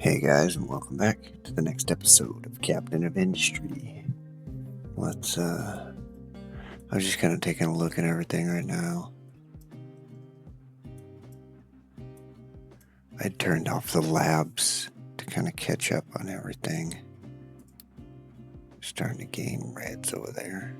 Hey guys, and welcome back to the next episode of Captain of Industry. I'm just kind of taking a look at everything right now. I turned off the labs to kind of catch up on everything. Starting to gain reds over there.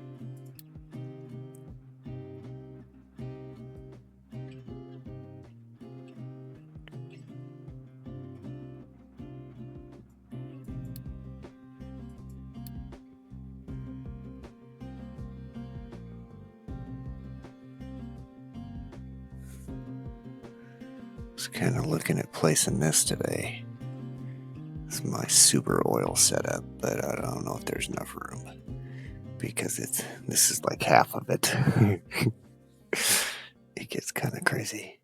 Was kind of looking at placing this today. This is my super oil setup, but I don't know if there's enough room because this is like half of it. It gets kind of crazy.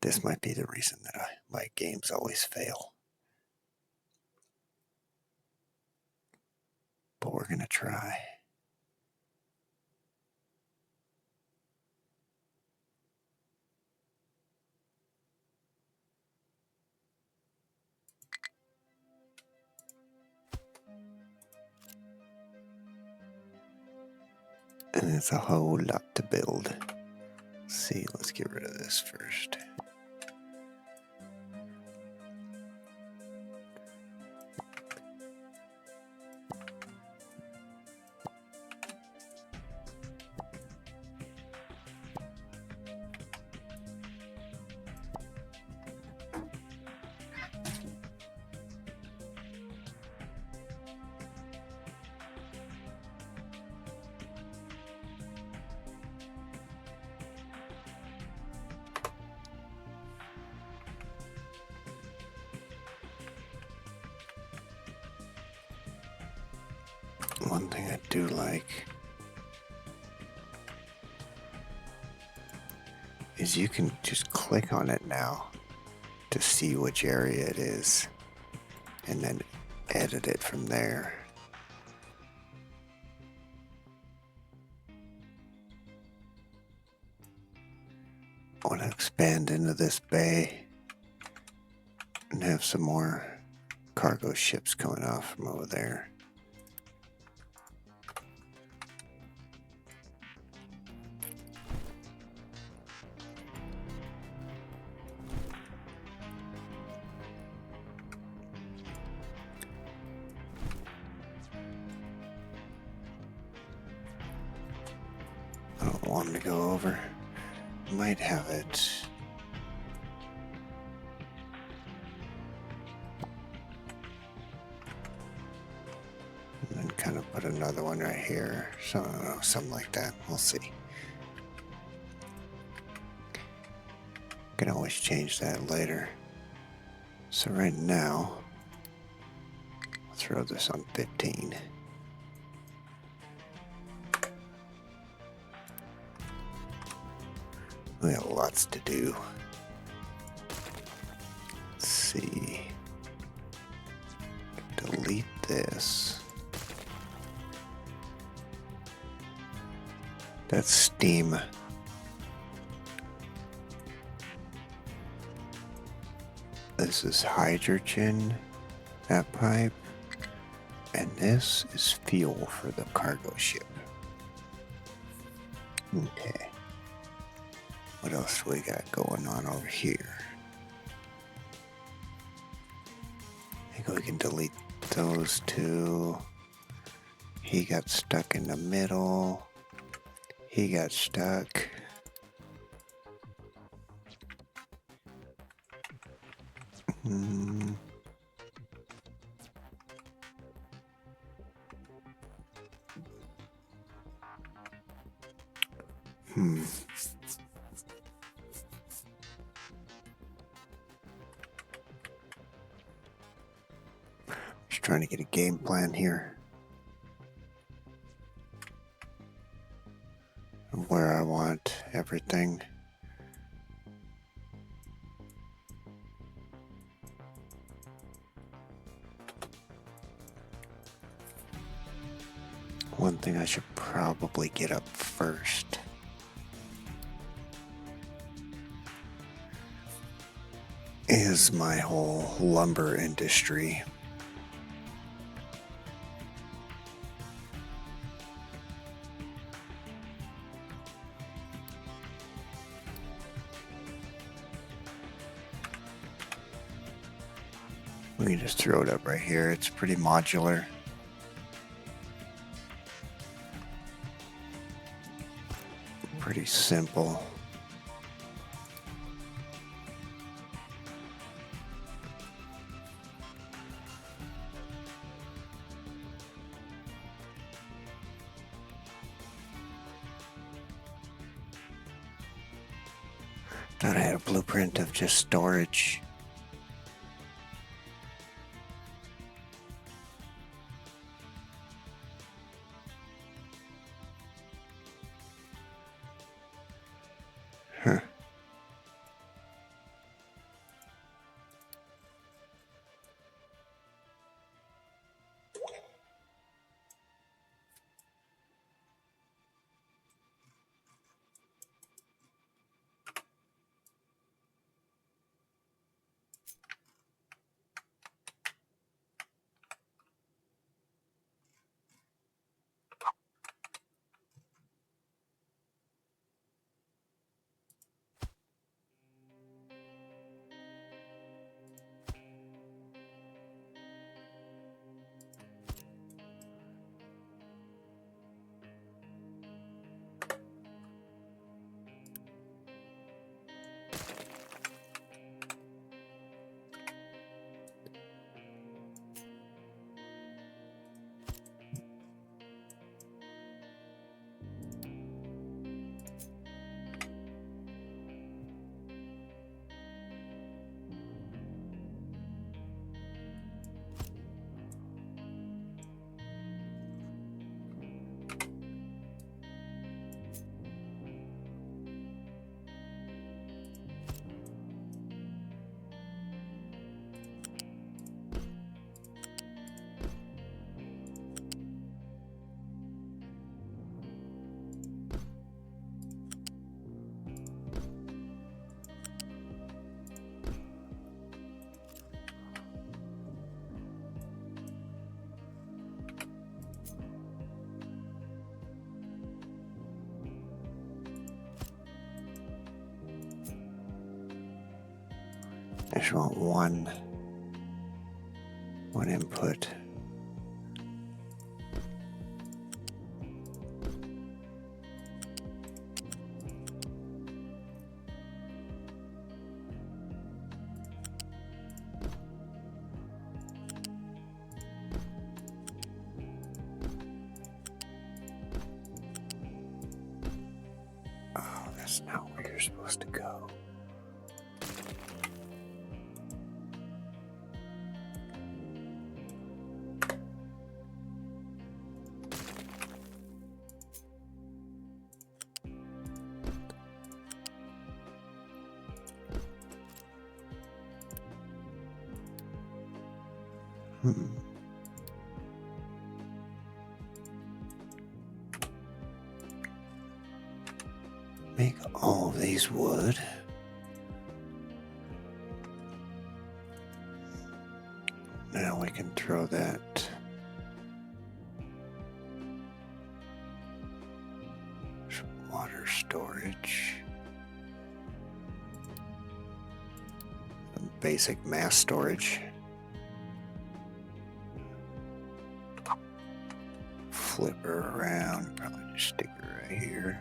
This might be the reason that my games always fail. But we're gonna try. And it's a whole lot to build. See, let's get rid of this first. One thing I do like is you can just click on it now to see which area it is and then edit it from there. I want to expand into this bay and have some more cargo ships coming off from over there. I don't want them to go over. Might have it. And then kind of put another one right here. So, I don't know, something like that. We'll see. Can always change that later. So right now, I'll throw this on 15. We have lots to do. Let's see. Delete this. That's steam. This is hydrogen, that pipe. And this is fuel for the cargo ship. Okay. What else do we got going on over here? I think we can delete those two. He got stuck in the middle. He got stuck. Just trying to get a game plan here. Where I want everything. One thing I should probably get up first. is my whole lumber industry. We can just throw it up right here. It's pretty modular. Pretty simple. Thought I had a blueprint of just storage. Huh. I just want one input. Oh, that's not where you're supposed to go. Make all of these wood. Now we can throw that. Water storage. Some basic mass storage. Flip her around, probably just stick her right here.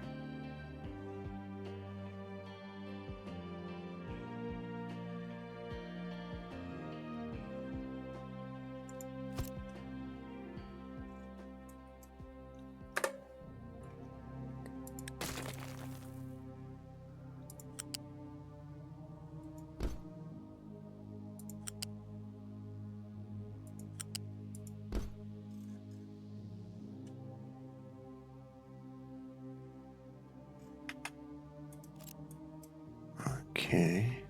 Okay.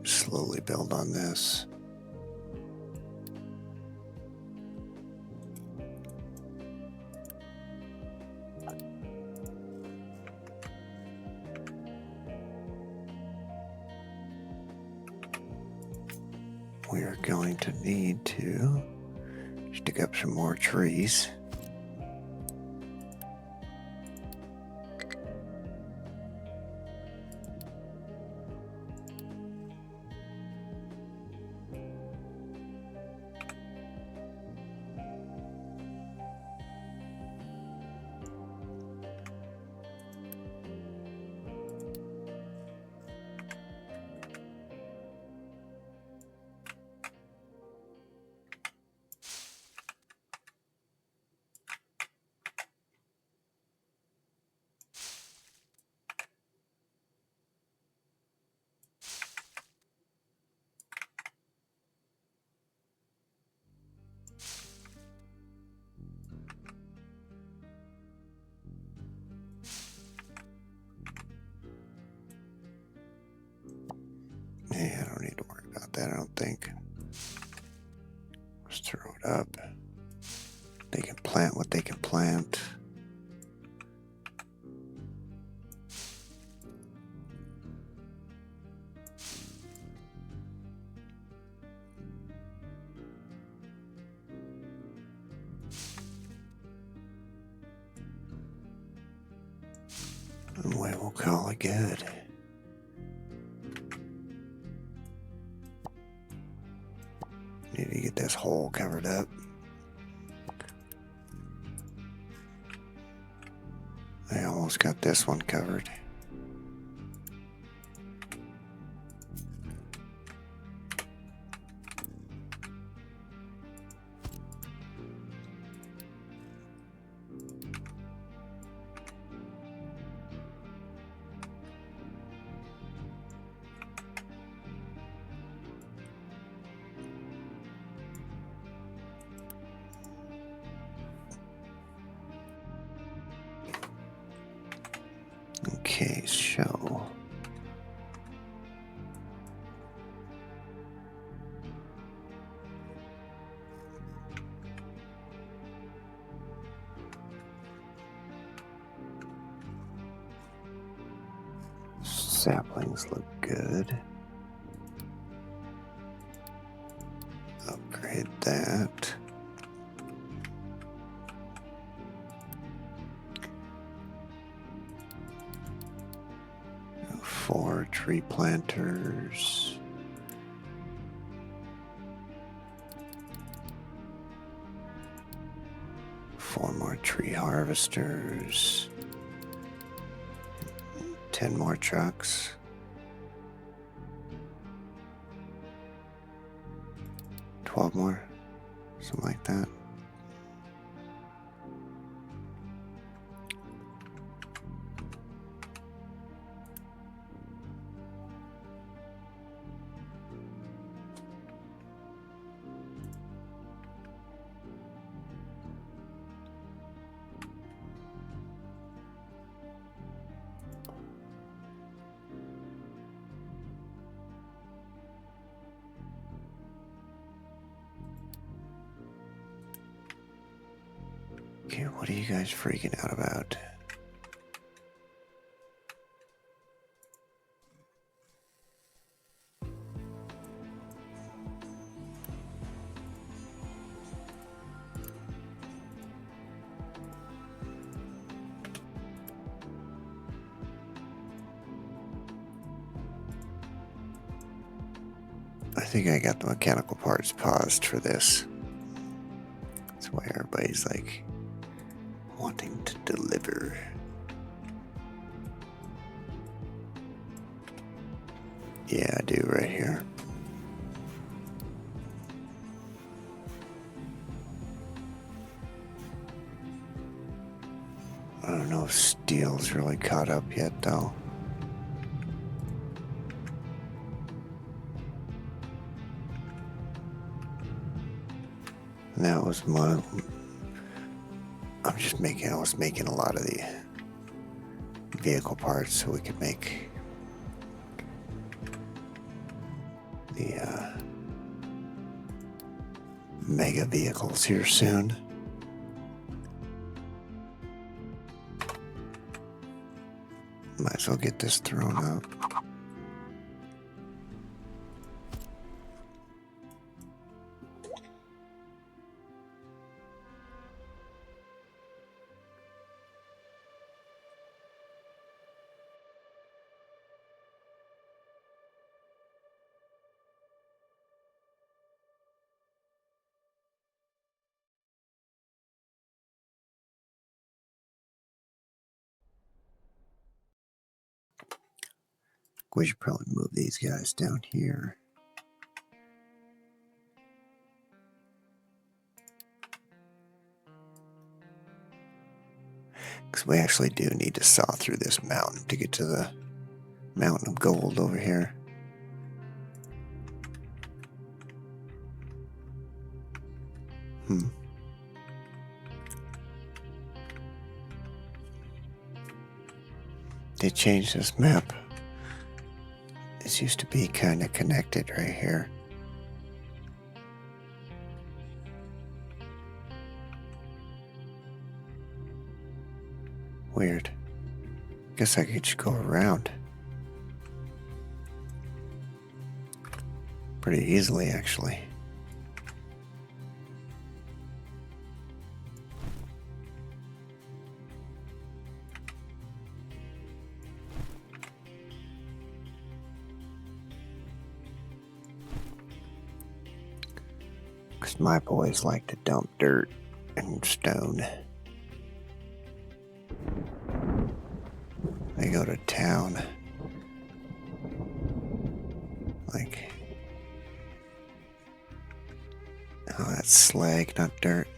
Slowly build on this. we're going to need to stick up some more trees. Yeah, I don't need to worry about that, I don't think. Let's throw it up. They can plant what they can plant. And we will call it good. Need to get this hole covered up. I almost got this one covered. Okay, so saplings look good. Upgrade that. Four tree planters. Four more tree harvesters. 10 more trucks. 12 more. Something like that. Okay, what are you guys freaking out about? I think I got the mechanical parts paused for this. That's why everybody's like wanting to deliver. Yeah, I do right here. I don't know if steel's really caught up yet though. And that was my... I was making a lot of the vehicle parts so we could make the mega vehicles here soon. Might as well get this thrown up. We should probably move these guys down here. Because we actually do need to saw through this mountain to get to the mountain of gold over here. They changed this map. This used to be kind of connected right here. Weird. Guess I could just go around. Pretty easily, actually. Because my boys like to dump dirt and stone. They go to town. Like, oh, that's slag, not dirt.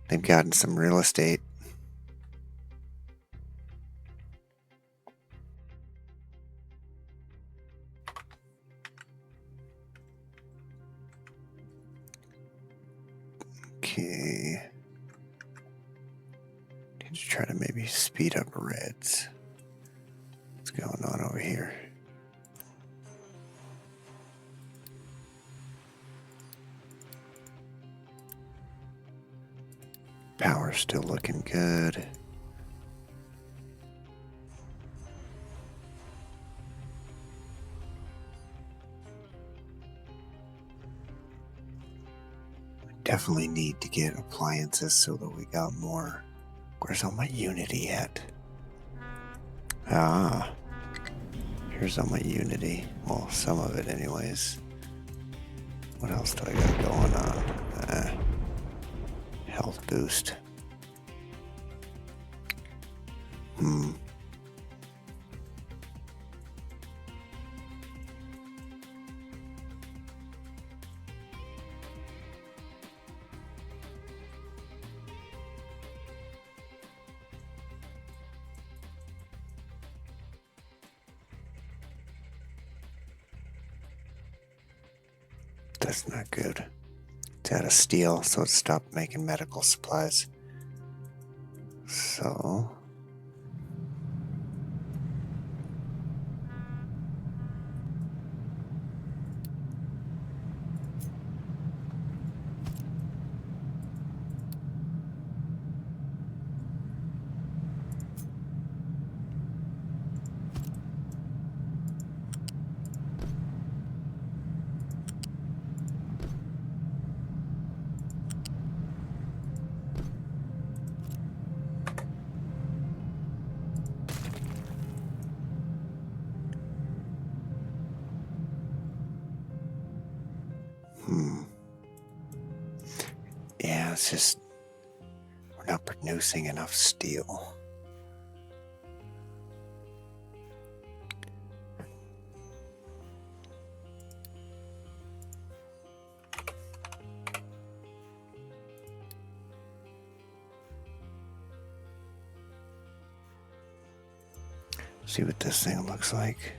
They've gotten some real estate. Okay. Need to try to maybe speed up reds. What's going on over here? Power's still looking good. Definitely need to get appliances so that we got more. Where's all my Unity at? Ah, here's all my Unity. Well, some of it anyways. What else do I got going on? Health boost. That's not good. It's out of steel, so it stopped making medical supplies. So... yeah, it's just we're not producing enough steel. See what this thing looks like.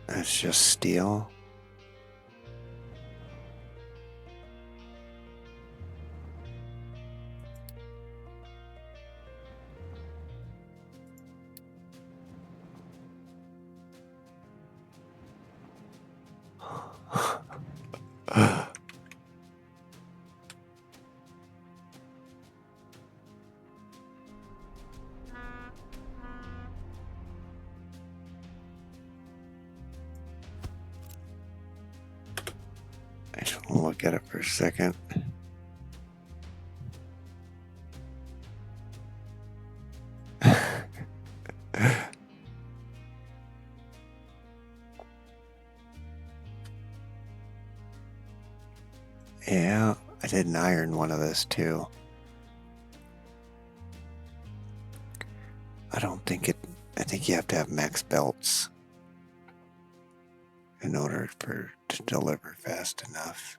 That's just steel. I just want to look at it for a second. Yeah, I didn't iron one of this too. I don't think it. I think you have to have max belts in order to deliver fast enough.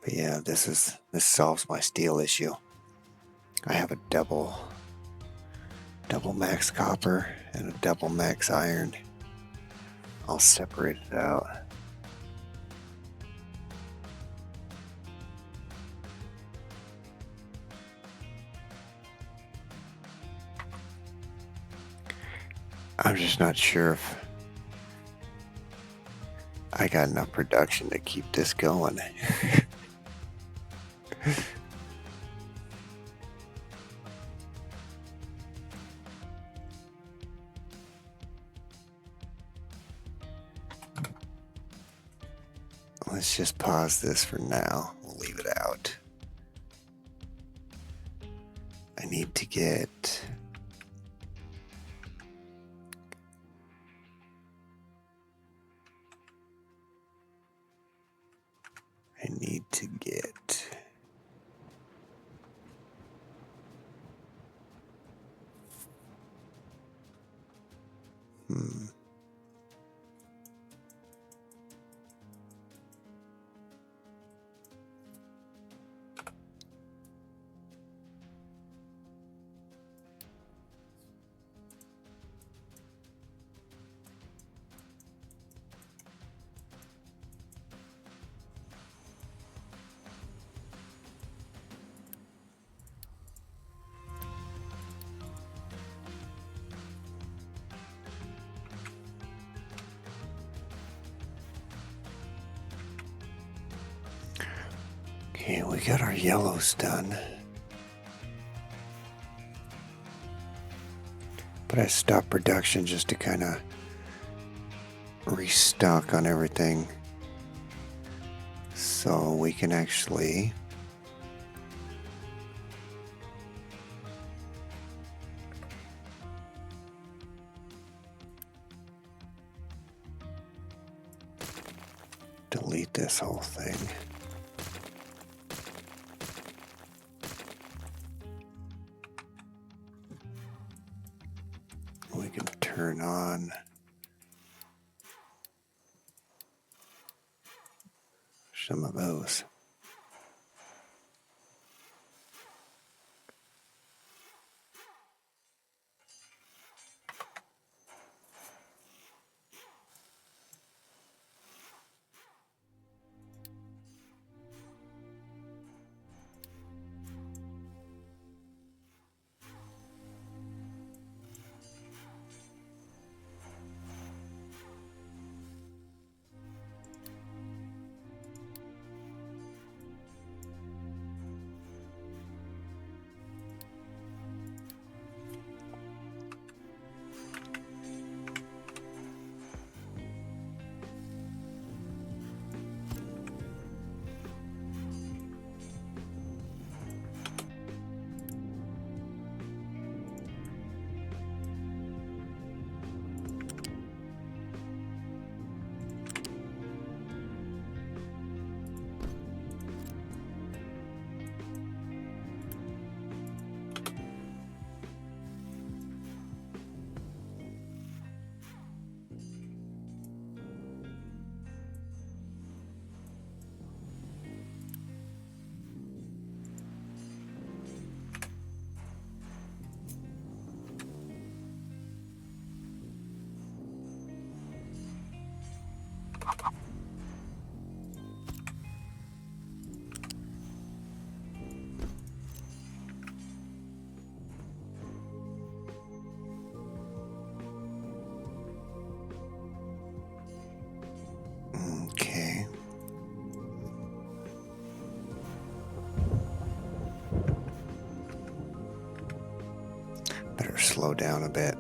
But yeah, this solves my steel issue. I have a double max copper and a double max iron. I'll separate it out. I'm just not sure if I got enough production to keep this going. Let's just pause this for now. We'll leave it out. I need to get... Okay, we got our yellows done. But I stopped production just to kind of restock on everything. So we can actually... delete this whole thing. We can turn on some of those. Okay. Better slow down a bit.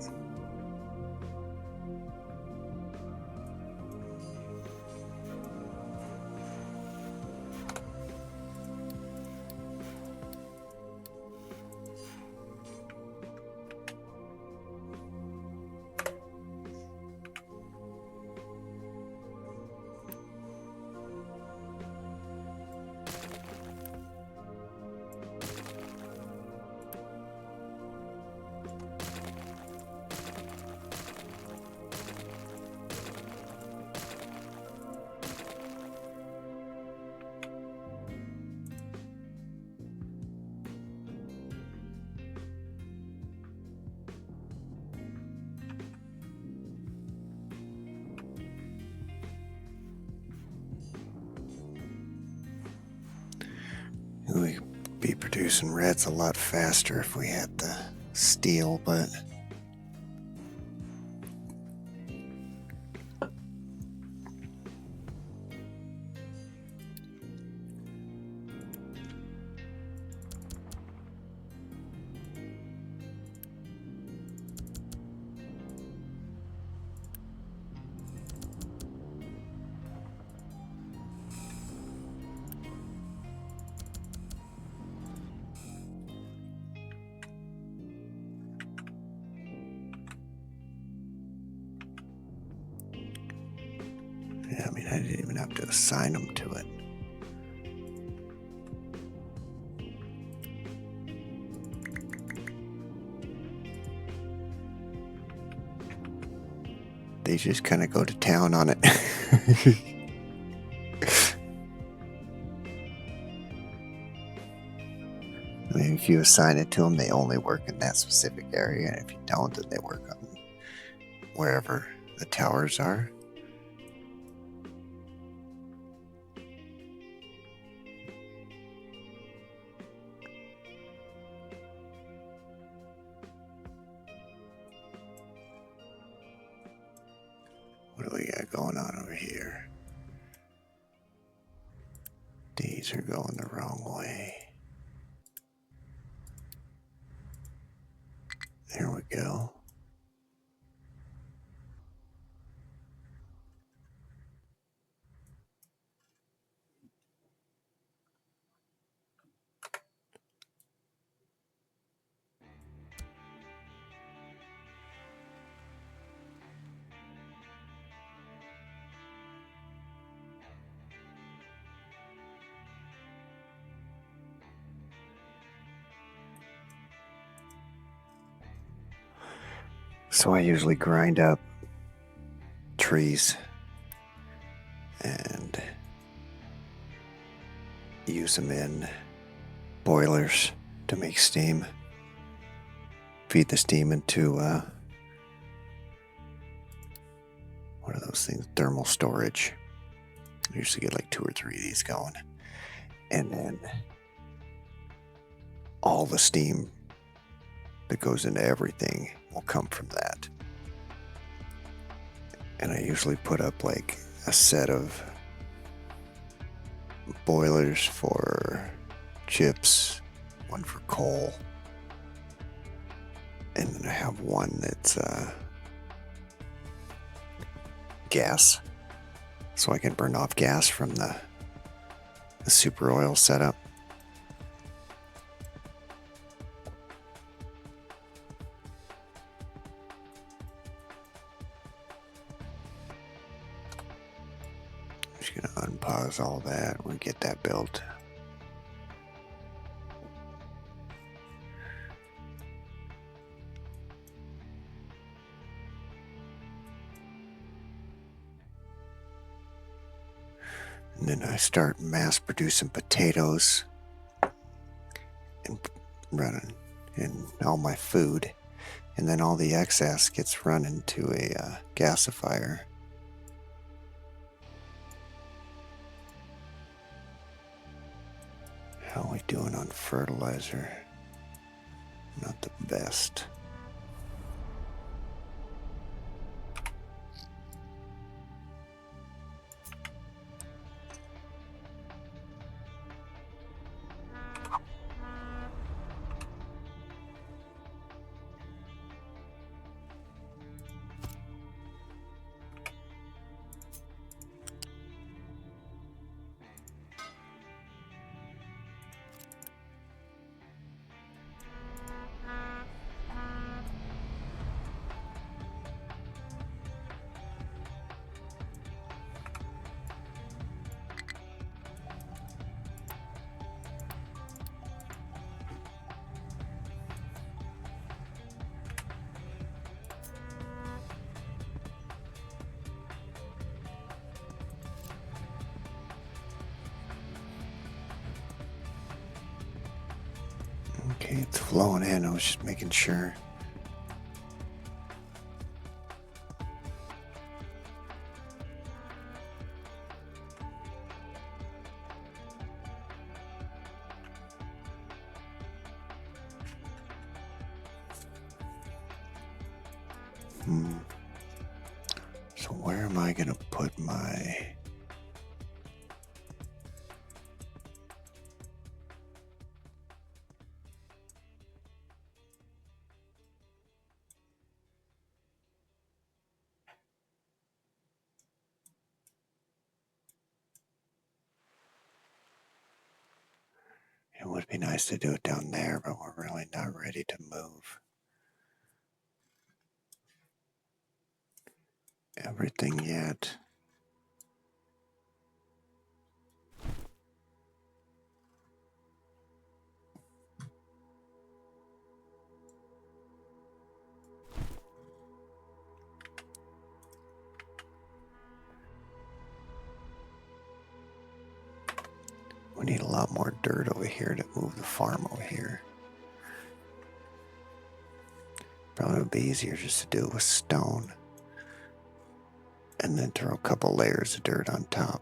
We'd be producing reds a lot faster if we had the steel, but yeah, I mean, I didn't even have to assign them to it. They just kind of go to town on it. I mean, if you assign it to them, they only work in that specific area, and if you don't, then they work on wherever the towers are. What do we got going on over here? These are going the wrong way. There we go. So I usually grind up trees and use them in boilers to make steam. Feed the steam into what are those things? Thermal storage. I usually get like 2 or 3 of these going. And then all the steam that goes into everything will come from that. And I usually put up like a set of boilers for chips, one for coal, and then I have one that's gas, so I can burn off gas from the super oil setup. Just gonna unpause all that. We'll get that built. And then I start mass producing potatoes and running in all my food. And then all the excess gets run into a gasifier. How are we doing on fertilizer? Not the best. Okay, it's flowing in. I was just making sure. So where am I going to put my... It would be nice to do it down there, but we're really not ready to move everything yet. We need a lot more dirt over here to move the farm over here. Probably would be easier just to do it with stone and then throw a couple layers of dirt on top.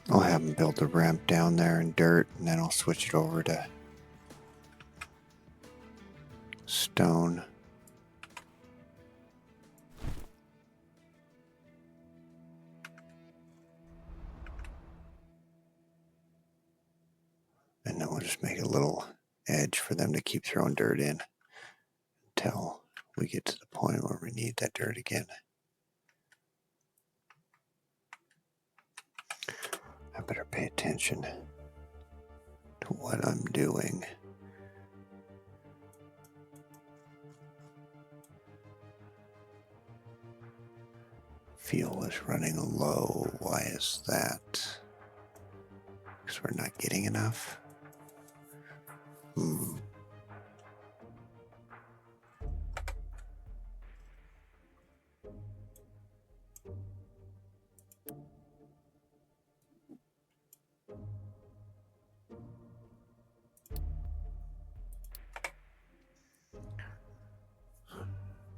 I'll have them build the ramp down there in dirt, and then I'll switch it over to stone. And then we'll just make a little edge for them to keep throwing dirt in until we get to the point where we need that dirt again. I better pay attention to what I'm doing. Fuel is running low. Why is that? Because we're not getting enough?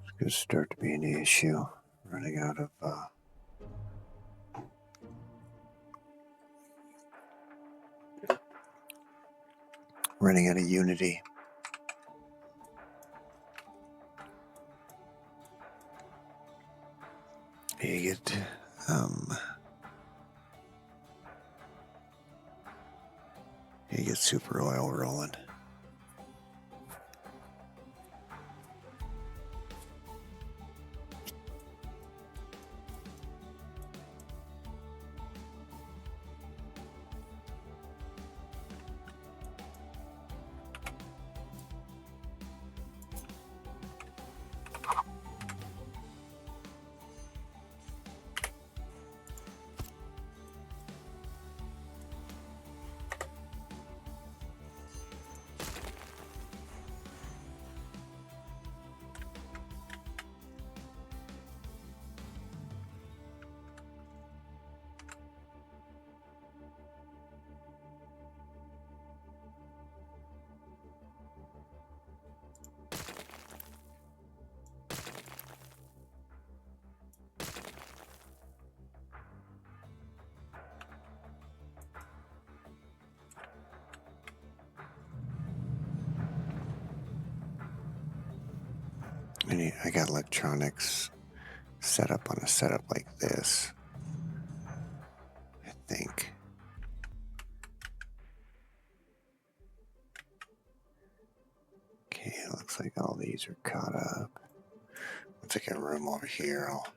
It's going to start to be an issue Running out of Unity. You get super oil rolling. I got electronics set up on a setup like this, I think. Okay, it looks like all these are caught up. Once I get room over here, I'll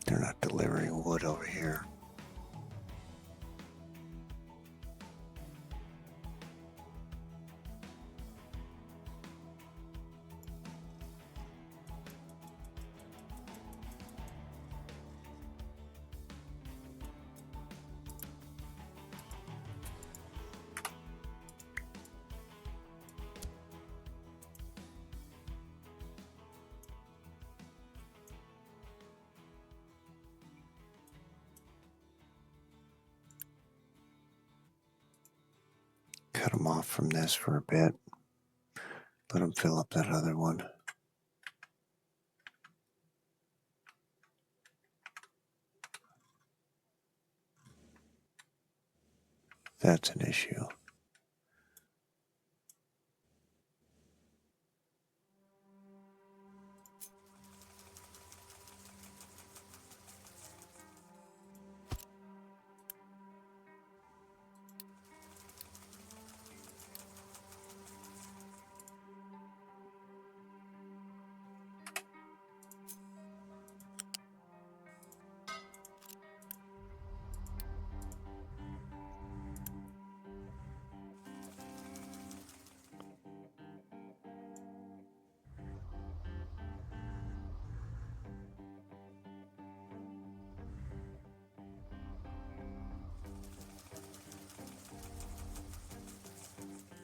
they're not delivering wood over here. Cut them off from this for a bit. Let them fill up that other one. That's an issue.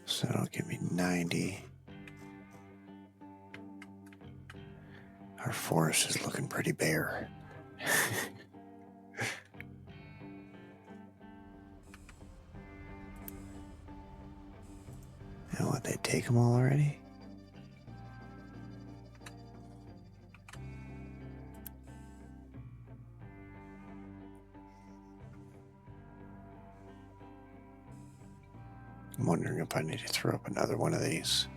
So that'll give me 90. Our forest is looking pretty bare. And what, they take them all already? I'm wondering if I need to throw up another one of these.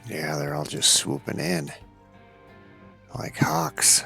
Yeah, they're all just swooping in like hawks.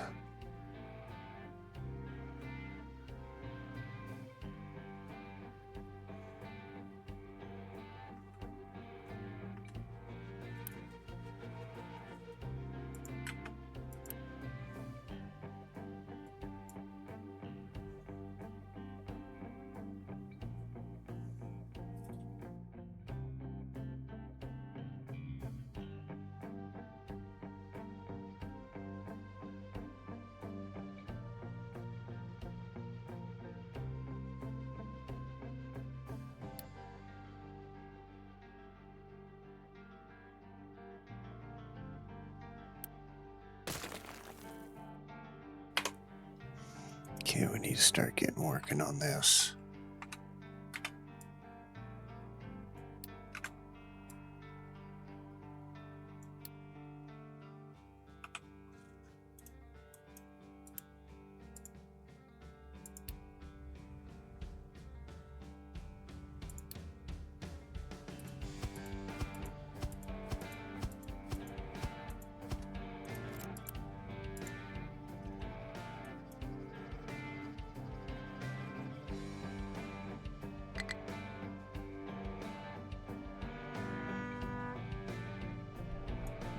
Okay, we need to start getting working on this.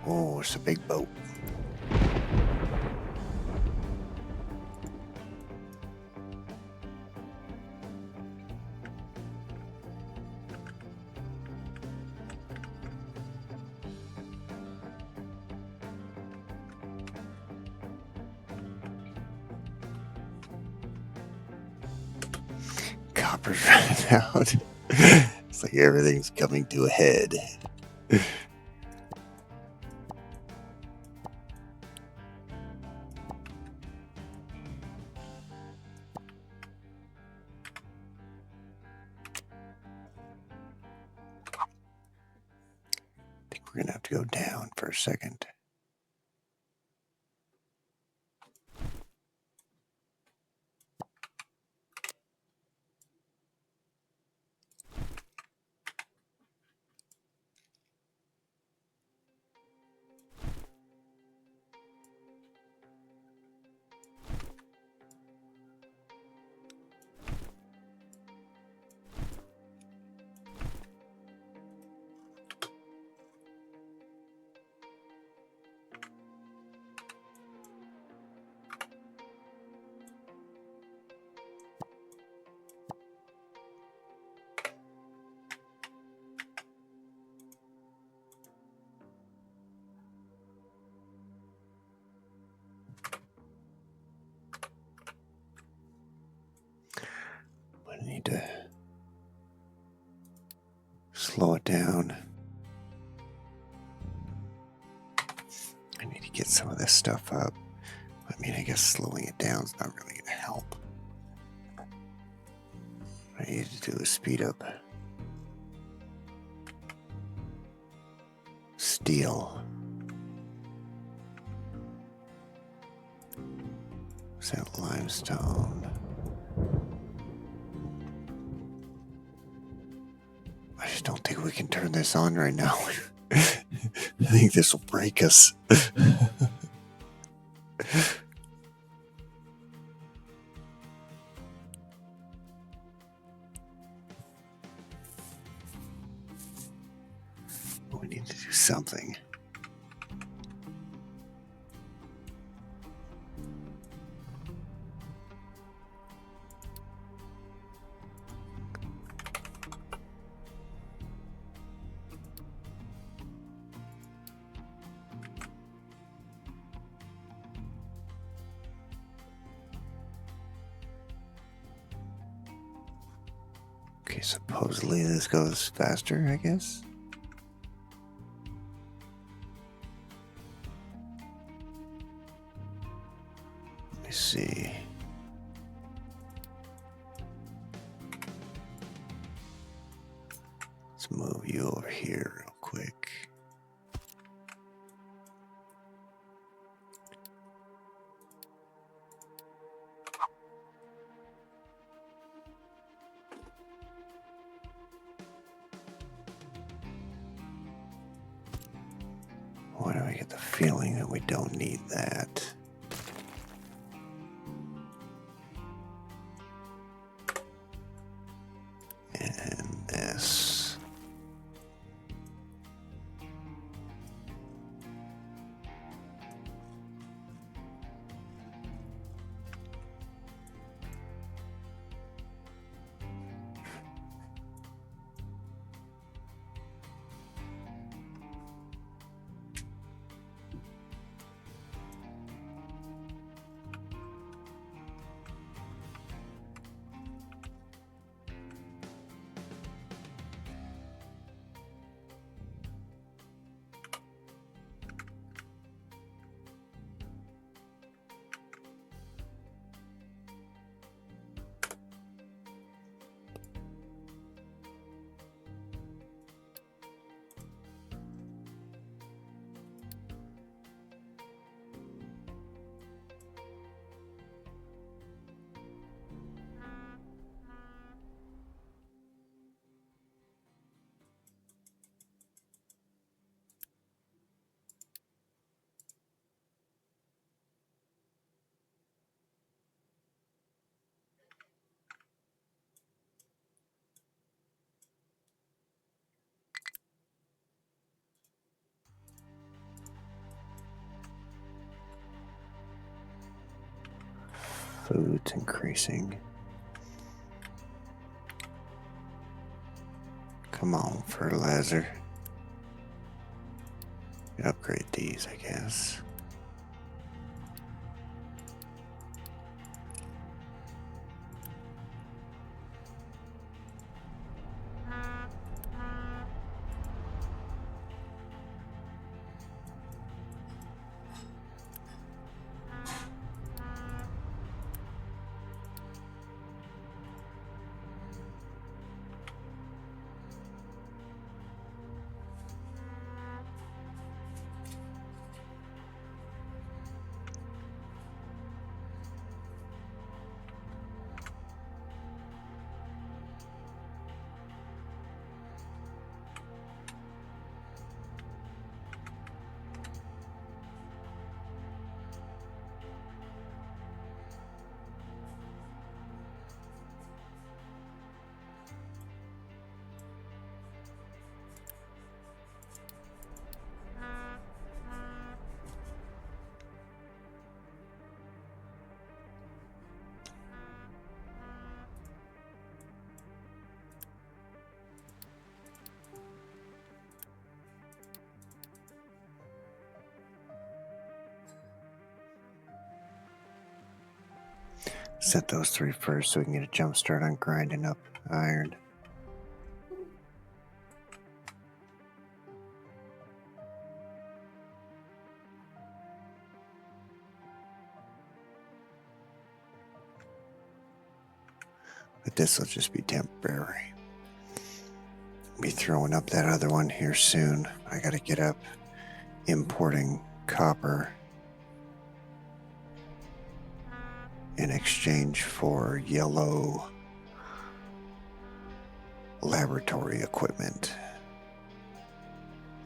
Oh, it's a big boat. Copper's running out. It's like everything's coming to a head. We're going to have to go down for a second. I need to slow it down. I need to get some of this stuff up. I mean, I guess slowing it down is not really going to help. What I need to do is speed up steel. Is that limestone? I just don't think we can turn this on right now. I think this will break us. We need to do something. Okay, supposedly this goes faster, I guess. Let me see. Let's move you over here real quick. Why do I get the feeling that we don't need that? And this. Food's increasing. Come on, fertilizer. Upgrade these, I guess. Set those 3 first so we can get a jump start on grinding up iron. But this will just be temporary. Be throwing up that other one here soon. I gotta get up importing copper in exchange for yellow laboratory equipment.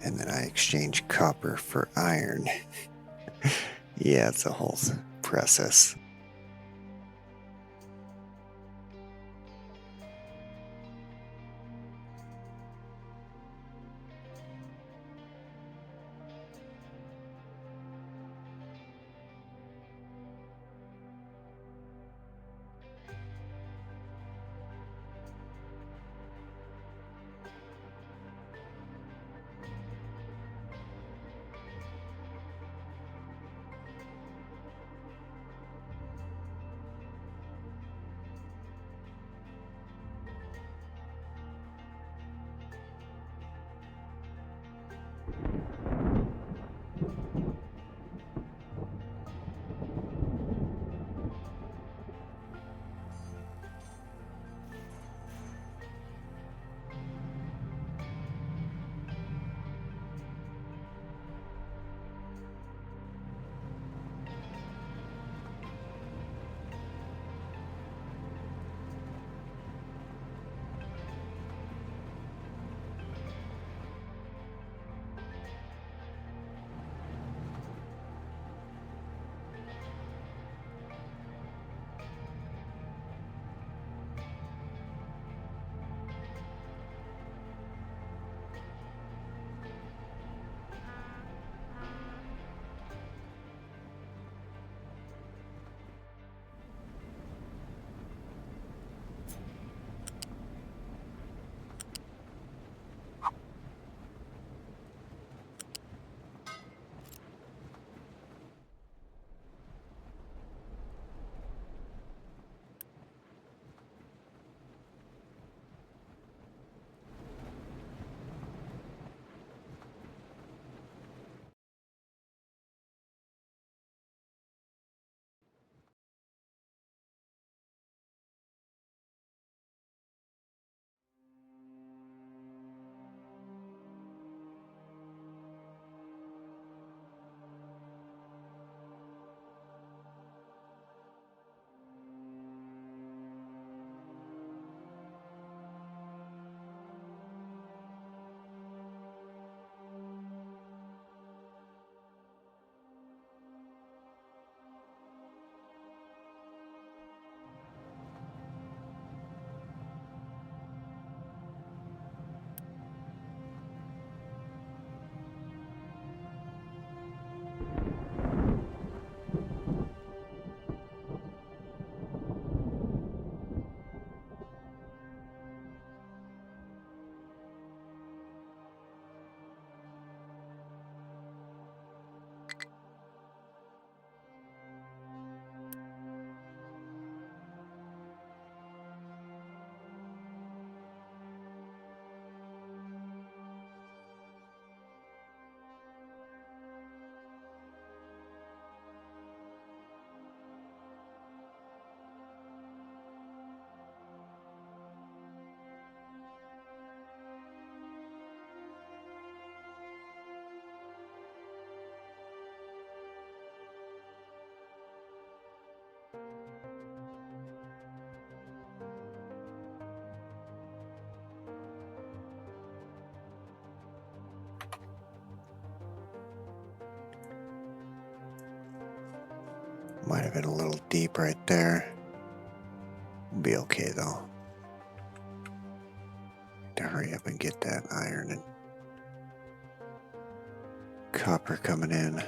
And then I exchange copper for iron. Yeah, it's a whole process. Might have been a little deep right there. We'll be okay though. To hurry up and get that iron and copper coming in.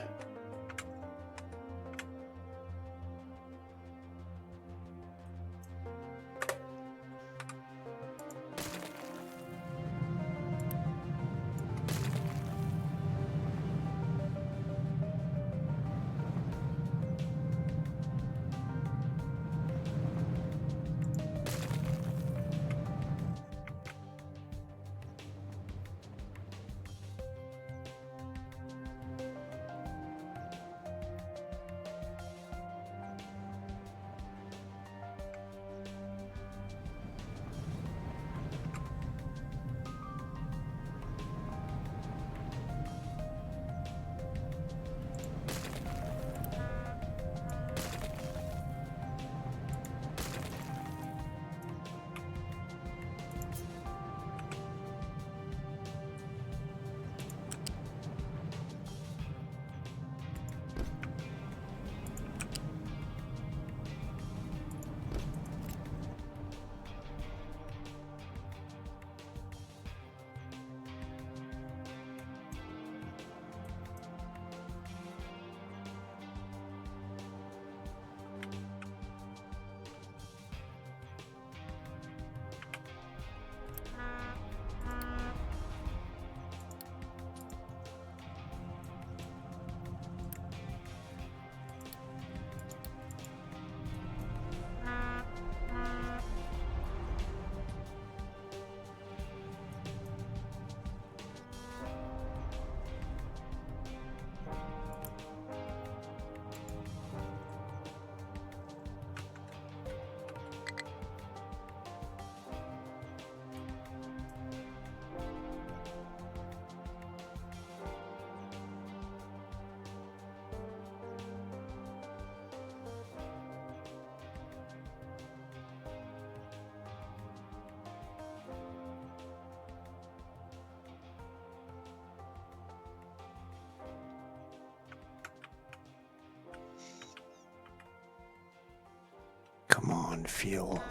Come on, fuel.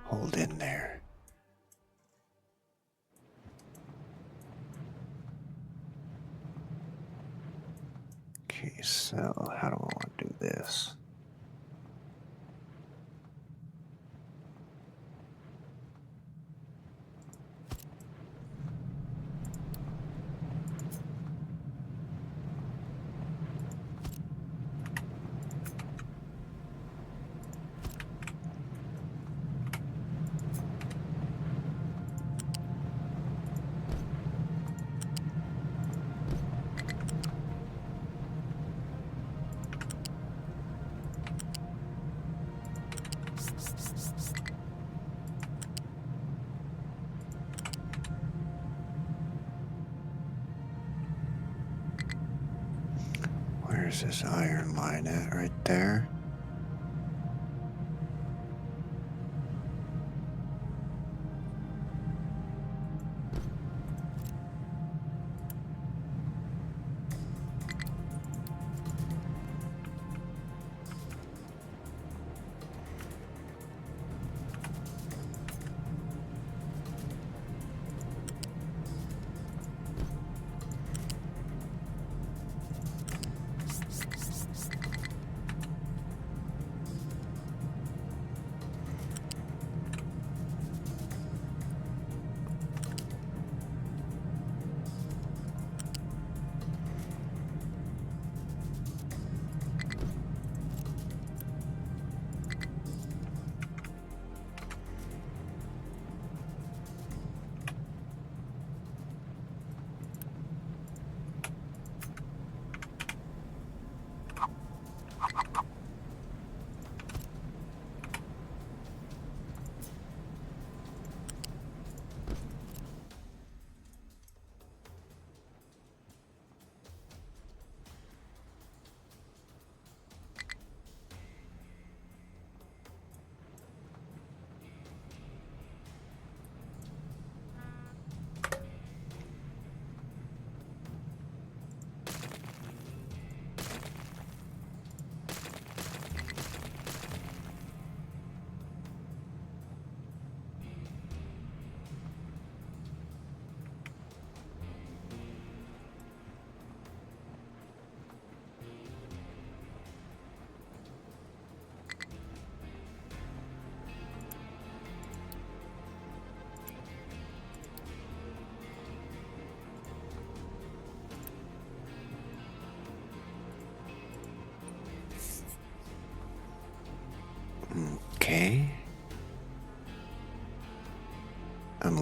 Hold in there. Okay, so how do I want to do this? Where's this iron line at? Right there?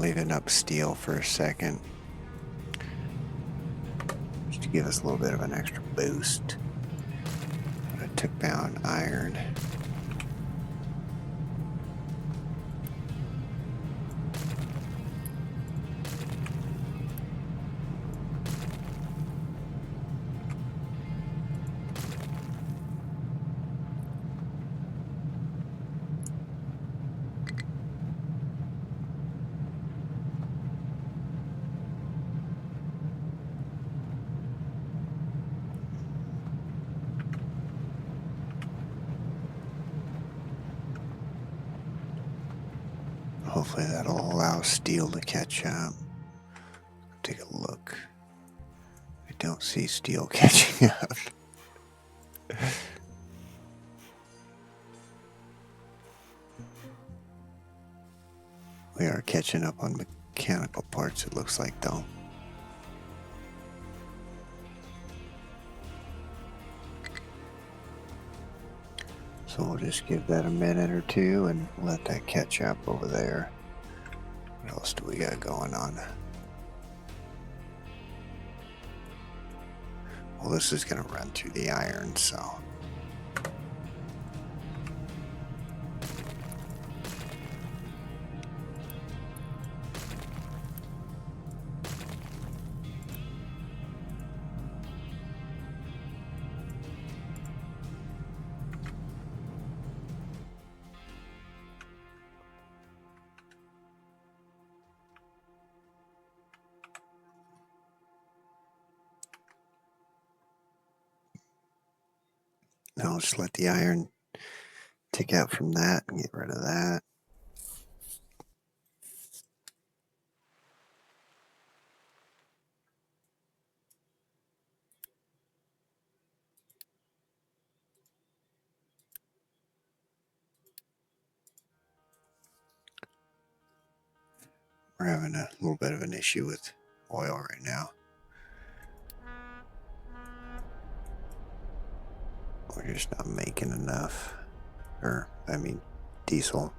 leaving up steel for a second, just to give us a little bit of an extra boost. I took down iron. Hopefully that'll allow steel to catch up. Take a look. I don't see steel catching up. We are catching up on mechanical parts, it looks like, though. So we'll just give that a minute or two and let that catch up over there. What else do we got going on? Well, this is going to run through the iron, so. Now I'll just let the iron take out from that and get rid of that. We're having a little bit of an issue with oil right now. We're just not making enough. Diesel.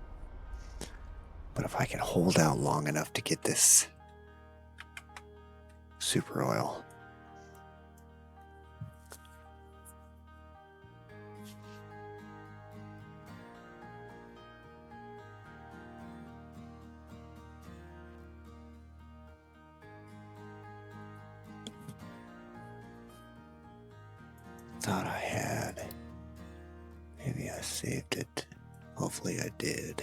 But if I can hold out long enough to get this super oil. Thought I had. Maybe I saved it. Hopefully I did.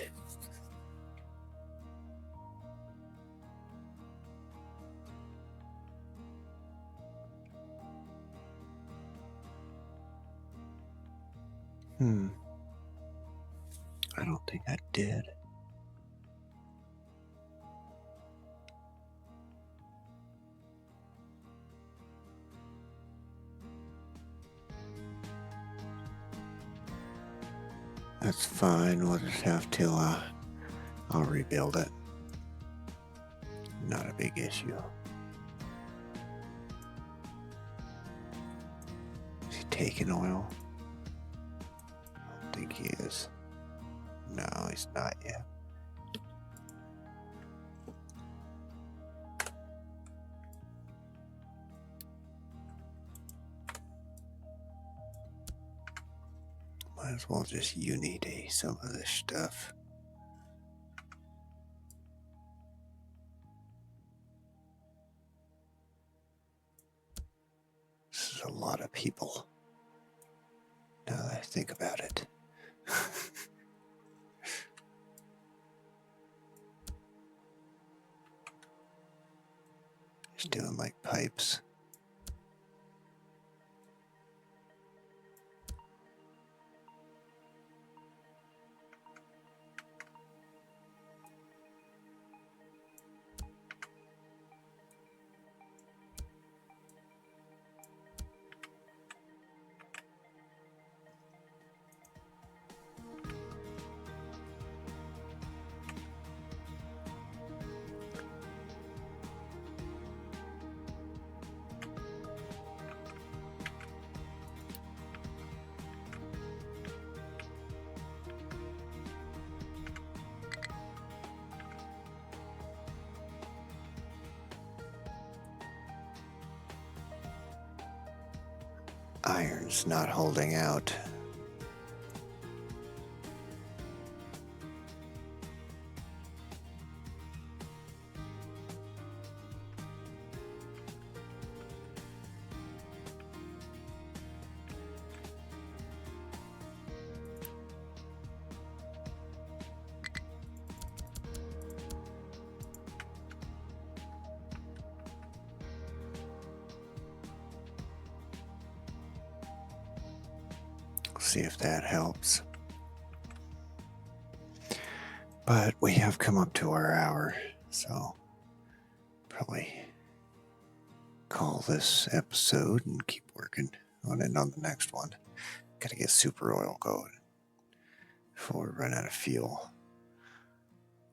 I don't think I did. That's fine. We'll just have to, I'll rebuild it. Not a big issue. Is he taking oil? I don't think he is. No, he's not yet. Might as well just unite some of this stuff. This is a lot of people. Now that I think about it. Just doing like pipes. Iron's not holding out. See if that helps. But we have come up to our hour, so probably call this episode and keep working on it on the next one. Gotta get super oil going before we run out of fuel.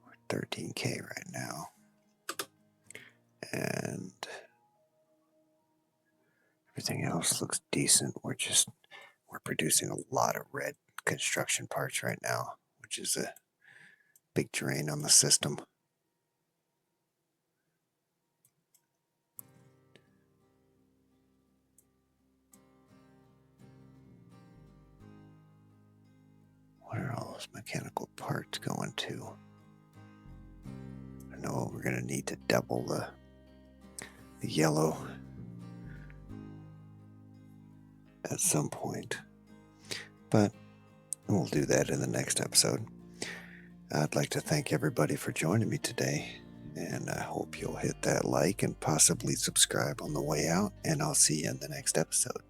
We're 13K right now. And everything else looks decent. We're producing a lot of red construction parts right now, which is a big drain on the system. Where are all those mechanical parts going to? I know we're going to need to double the yellow at some point, but we'll do that in the next episode. I'd like to thank everybody for joining me today, and I hope you'll hit that like and possibly subscribe on the way out, and I'll see you in the next episode.